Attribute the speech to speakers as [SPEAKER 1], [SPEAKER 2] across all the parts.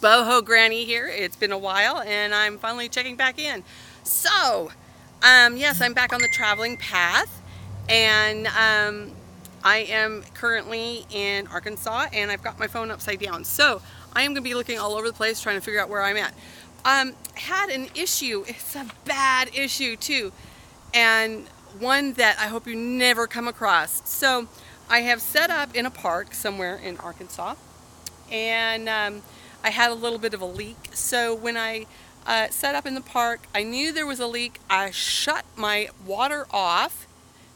[SPEAKER 1] Boho Granny here. It's been a while and I'm finally checking back in. So, yes, I'm back on the traveling path and I am currently in Arkansas and I've got my phone upside down. So, I am going to be looking all over the place trying to figure out where I'm at. Had an issue. It's a bad issue too. And one that I hope you never come across. So, I have set up in a park somewhere in Arkansas and I had a little bit of a leak. So when I set up in the park, I knew there was a leak. I shut my water off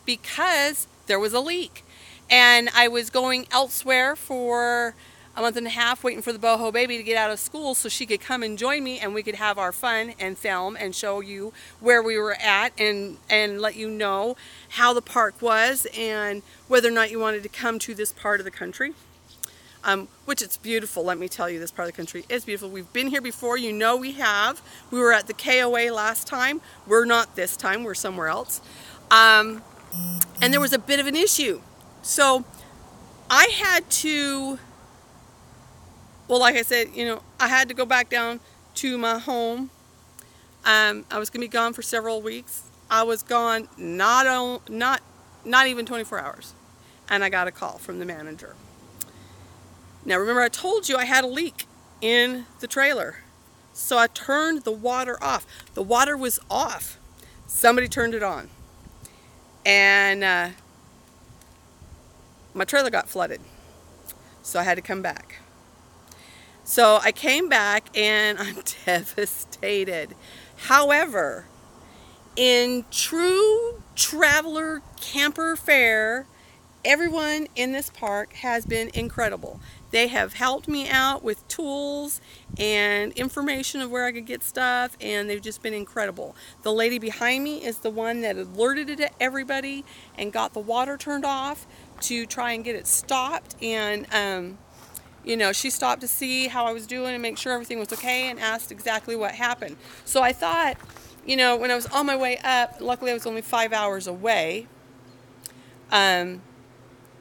[SPEAKER 1] because there was a leak. And I was going elsewhere for a month and a half waiting for the Boho baby to get out of school so she could come and join me and we could have our fun and film and show you where we were at and let you know how the park was and whether or not you wanted to come to this part of the country. Which it's beautiful, let me tell you, this part of the country is beautiful. We've been here before, you know we have. We were at the KOA last time. We're not this time, we're somewhere else. And there was a bit of an issue. So I had to, well, like I said, you know, I had to go back down to my home. I was going to be gone for several weeks. I was gone not even 24 hours. And I got a call from the manager. Now remember I told you I had a leak in the trailer. So I turned the water off. The water was off. Somebody turned it on. And my trailer got flooded. So I had to come back. So I came back and I'm devastated. However, in true traveler camper fare, everyone in this park has been incredible. They have helped me out with tools and information of where I could get stuff, and they've just been incredible. The lady behind me is the one that alerted it to everybody and got the water turned off to try and get it stopped. And you know, she stopped to see how I was doing and make sure everything was okay and asked exactly what happened. So I thought, you know, when I was on my way up, luckily I was only 5 hours away.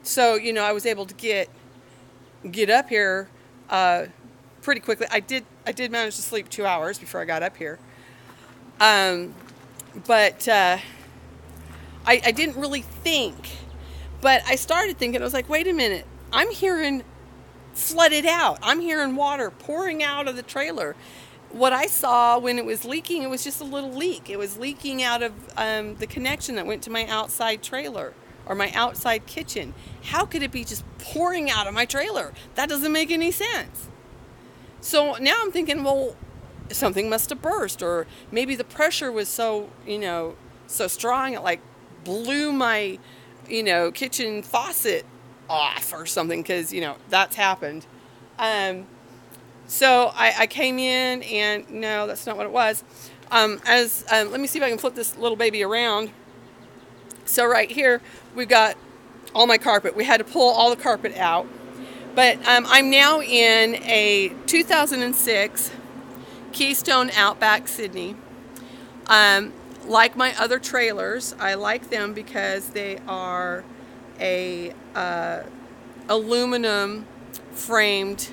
[SPEAKER 1] So, you know, I was able to get up here pretty quickly. I did manage to sleep 2 hours before I got up here. But I didn't really think. But I started thinking, I was like, wait a minute. I'm hearing flooded out. I'm hearing water pouring out of the trailer. What I saw when it was leaking, it was just a little leak. It was leaking out of the connection that went to my outside trailer or my outside kitchen. How could it be just pouring out of my trailer? That doesn't make any sense. So now I'm thinking, well, something must have burst, or maybe the pressure was so, you know, so strong it like blew my, you know, kitchen faucet off or something, because, you know, that's happened. So I came in and no, that's not what it was. Let me see if I can flip this little baby around. So right here, we've got all my carpet. We had to pull all the carpet out. But I'm now in a 2006 Keystone Outback Sydney. Like my other trailers, I like them because they are a aluminum framed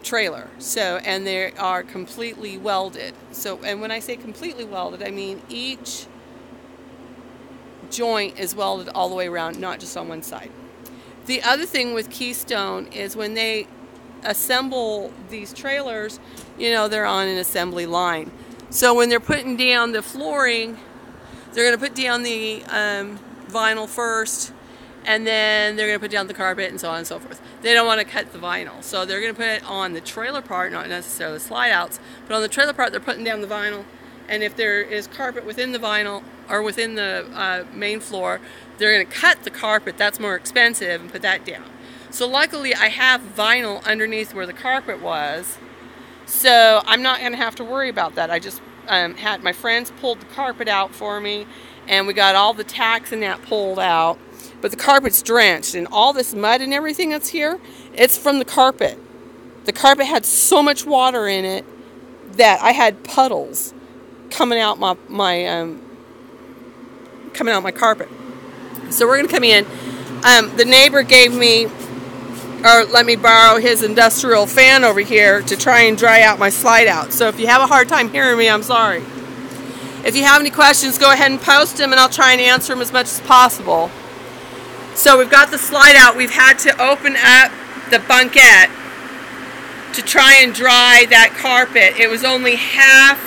[SPEAKER 1] trailer. So, and they are completely welded. So, and when I say completely welded, I mean each joint is welded all the way around, not just on one side. The other thing with Keystone is when they assemble these trailers, you know, they're on an assembly line. So when they're putting down the flooring, they're going to put down the vinyl first, and then they're going to put down the carpet and so on and so forth. They don't want to cut the vinyl, so they're going to put it on the trailer part, not necessarily slide outs, but on the trailer part they're putting down the vinyl. And if there is carpet within the vinyl or within the main floor, they're going to cut the carpet. That's more expensive, and put that down. So luckily I have vinyl underneath where the carpet was, so I'm not going to have to worry about that. I just had my friends pulled the carpet out for me, and we got all the tacks and that pulled out. But the carpet's drenched, and all this mud and everything that's here, it's from the carpet. The carpet had so much water in it that I had puddles coming out my carpet. So we're gonna come in. The neighbor gave me or let me borrow his industrial fan over here to try and dry out my slide out. So if you have a hard time hearing me, I'm sorry. If you have any questions, go ahead and post them and I'll try and answer them as much as possible. So we've got the slide out. We've had to open up the bunkette to try and dry that carpet. It was only half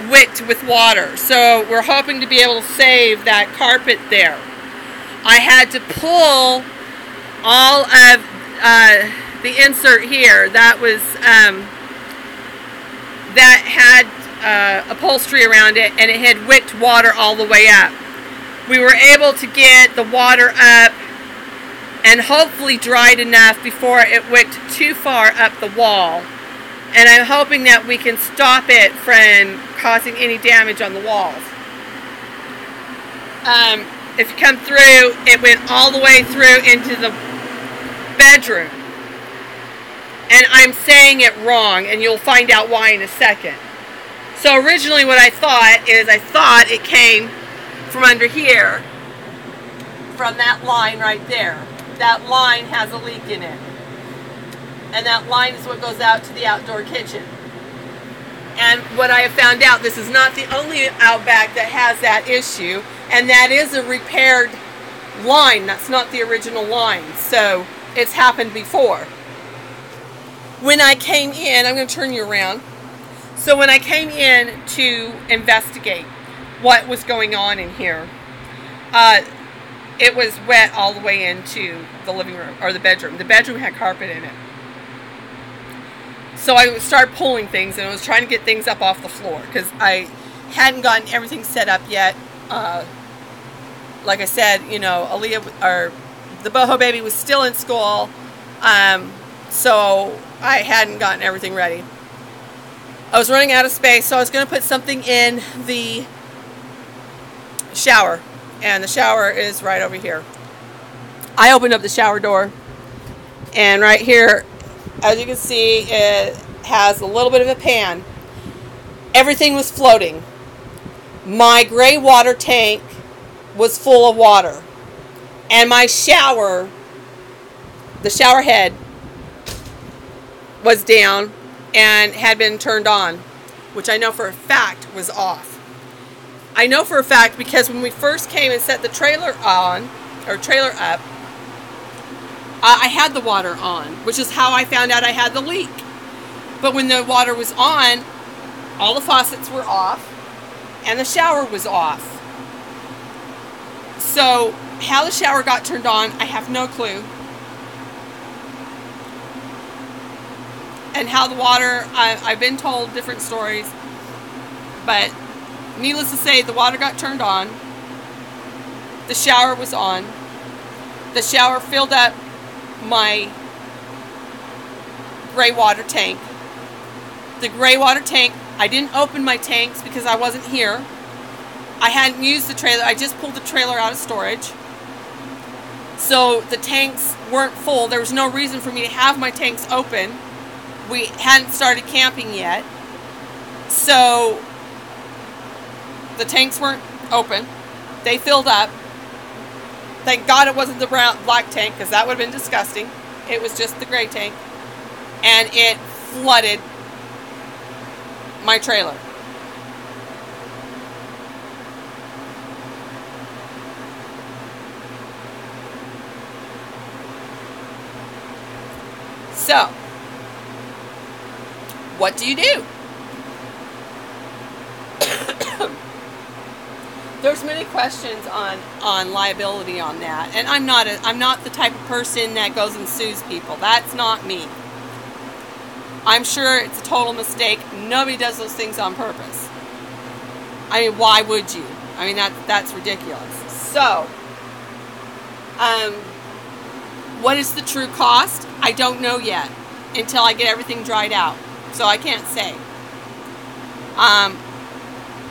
[SPEAKER 1] wicked with water. So we're hoping to be able to save that carpet there. I had to pull all of the insert here that was that had upholstery around it, and it had wicked water all the way up. We were able to get the water up and hopefully dried enough before it wicked too far up the wall, and I'm hoping that we can stop it from causing any damage on the walls. If you come through, it went all the way through into the bedroom. And I'm saying it wrong, and you'll find out why in a second. So originally what I thought it came from under here, from that line right there. That line has a leak in it. And that line is what goes out to the outdoor kitchen. And what I have found out, this is not the only Outback that has that issue, and that is a repaired line. That's not the original line. So it's happened before. When I came in, I'm going to turn you around. So when I came in to investigate what was going on in here, it was wet all the way into the living room, or the bedroom. The bedroom had carpet in it. So I started pulling things, and I was trying to get things up off the floor because I hadn't gotten everything set up yet. Like I said, you know, the BOHO baby was still in school, so I hadn't gotten everything ready. I was running out of space, so I was going to put something in the shower, and the shower is right over here. I opened up the shower door, and right here, as you can see, it has a little bit of a pan. Everything was floating. My gray water tank was full of water, and my shower, the shower head, was down and had been turned on, which I know for a fact was off. I know for a fact because when we first came and set the trailer on, or trailer up, I had the water on, which is how I found out I had the leak. But when the water was on, all the faucets were off and the shower was off. So how the shower got turned on, I have no clue. And how the water, I've been told different stories, but needless to say, the water got turned on. The shower was on. The shower filled up my gray water tank. The gray water tank, I didn't open my tanks because I wasn't here. I hadn't used the trailer. I just pulled the trailer out of storage. So the tanks weren't full. There was no reason for me to have my tanks open. We hadn't started camping yet. So the tanks weren't open. They filled up. Thank God it wasn't the black tank, because that would have been disgusting. It was just the gray tank. And it flooded my trailer. So, what do you do? There's many questions on liability on that, and I'm not the type of person that goes and sues people. That's not me. I'm sure it's a total mistake. Nobody does those things on purpose. I mean, why would you? I mean, that's ridiculous. So, what is the true cost? I don't know yet until I get everything dried out. So I can't say.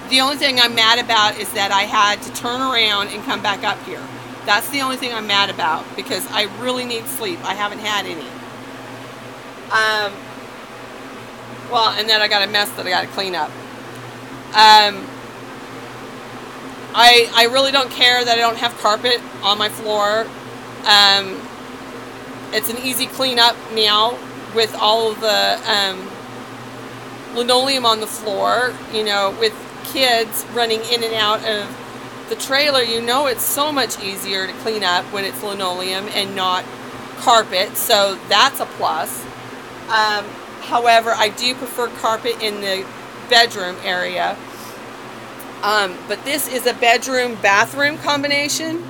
[SPEAKER 1] The only thing I'm mad about is that I had to turn around and come back up here. That's the only thing I'm mad about, because I really need sleep. I haven't had any. Well, and then I got a mess that I got to clean up. I really don't care that I don't have carpet on my floor. it's an easy cleanup now with all of the linoleum on the floor. You know, with kids running in and out of the trailer, you know it's so much easier to clean up when it's linoleum and not carpet, so that's a plus. However, I do prefer carpet in the bedroom area. But this is a bedroom-bathroom combination.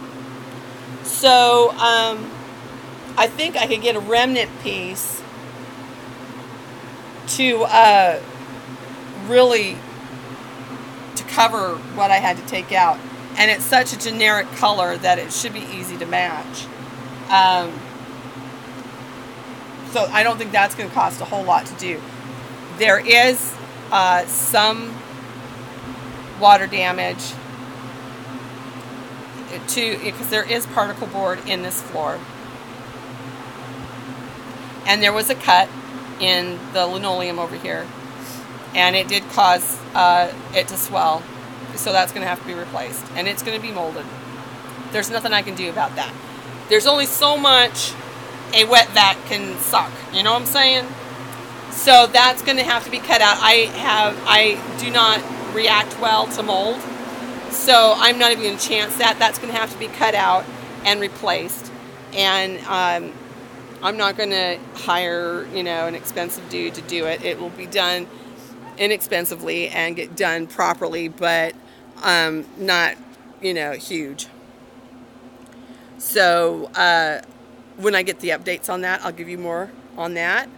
[SPEAKER 1] So, I think I could get a remnant piece to really to cover what I had to take out. And it's such a generic color that it should be easy to match. So I don't think that's going to cost a whole lot to do. There is some water damage because there is particle board in this floor. And there was a cut in the linoleum over here. And it did cause it to swell. So that's going to have to be replaced. And it's going to be molded. There's nothing I can do about that. There's only so much a wet vac can suck. You know what I'm saying? So that's going to have to be cut out. I do not react well to mold. So I'm not even going to chance that. That's going to have to be cut out and replaced. And I'm not going to hire, you know, an expensive dude to do it. It will be done inexpensively and get done properly, but not, you know, huge. So when I get the updates on that, I'll give you more on that.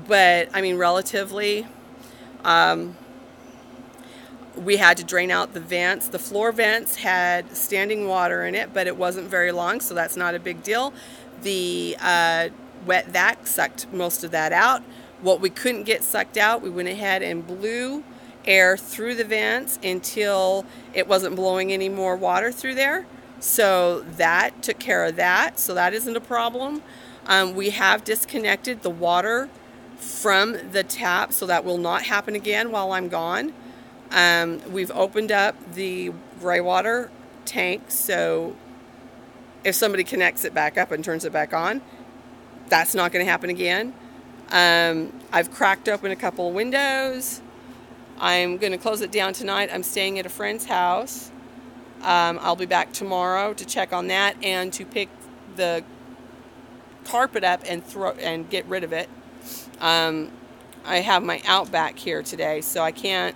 [SPEAKER 1] But I mean, relatively, we had to drain out the vents. The floor vents had standing water in it, but it wasn't very long, so that's not a big deal. The wet vac sucked most of that out. What we couldn't get sucked out, we went ahead and blew air through the vents until it wasn't blowing any more water through there. So that took care of that. So that isn't a problem. We have disconnected the water from the tap, so that will not happen again while I'm gone. We've opened up the gray water tank, so if somebody connects it back up and turns it back on, that's not going to happen again. I've cracked open a couple of windows. I'm going to close it down tonight. I'm staying at a friend's house. I'll be back tomorrow to check on that and to pick the carpet up and get rid of it. I have my Outback here today, so I can't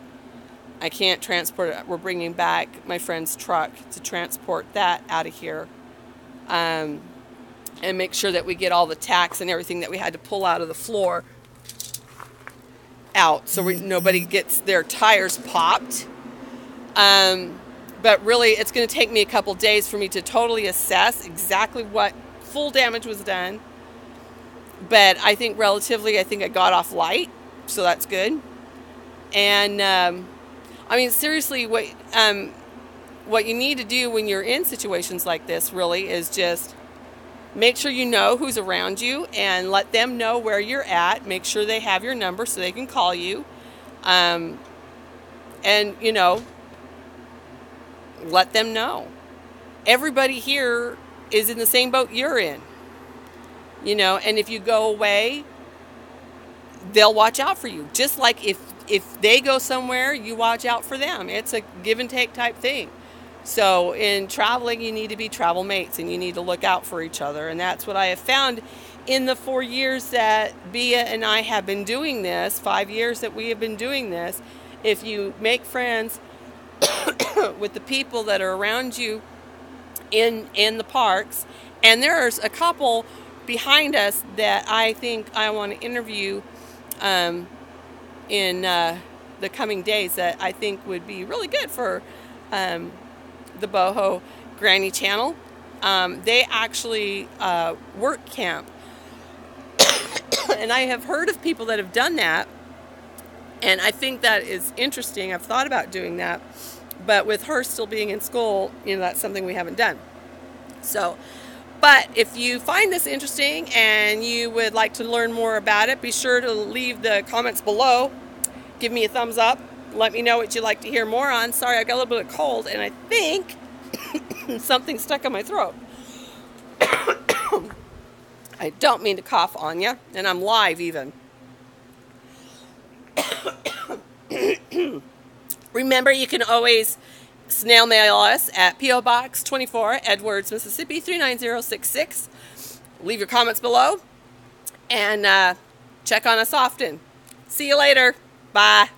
[SPEAKER 1] transport it. We're bringing back my friend's truck to transport that out of here. And make sure that we get all the tacks and everything that we had to pull out of the floor out, so nobody gets their tires popped. But really, it's going to take me a couple days for me to totally assess exactly what full damage was done. But I think relatively, I think I got off light, so that's good. And I mean, seriously, what you need to do when you're in situations like this really is just make sure you know who's around you and let them know where you're at. Make sure they have your number so they can call you. And, you know, let them know. Everybody here is in the same boat you're in. You know, and if you go away, they'll watch out for you. Just like if they go somewhere, you watch out for them. It's a give and take type thing. So in traveling, you need to be travel mates and you need to look out for each other. And that's what I have found in the 4 years that Bia and I have been doing this, 5 years that we have been doing this. If you make friends with the people that are around you in the parks, and there's a couple behind us that I think I want to interview in the coming days that I think would be really good for the BOhO Granny channel. They actually work camp. And I have heard of people that have done that. And I think that is interesting. I've thought about doing that. But with her still being in school, you know, that's something we haven't done. So, but if you find this interesting and you would like to learn more about it, be sure to leave the comments below. Give me a thumbs up. Let me know what you'd like to hear more on. Sorry, I got a little bit of cold, and I think something stuck in my throat. I don't mean to cough on you, and I'm live even. Remember, you can always snail mail us at P.O. Box 24, Edwards, Mississippi 39066. Leave your comments below, and check on us often. See you later. Bye.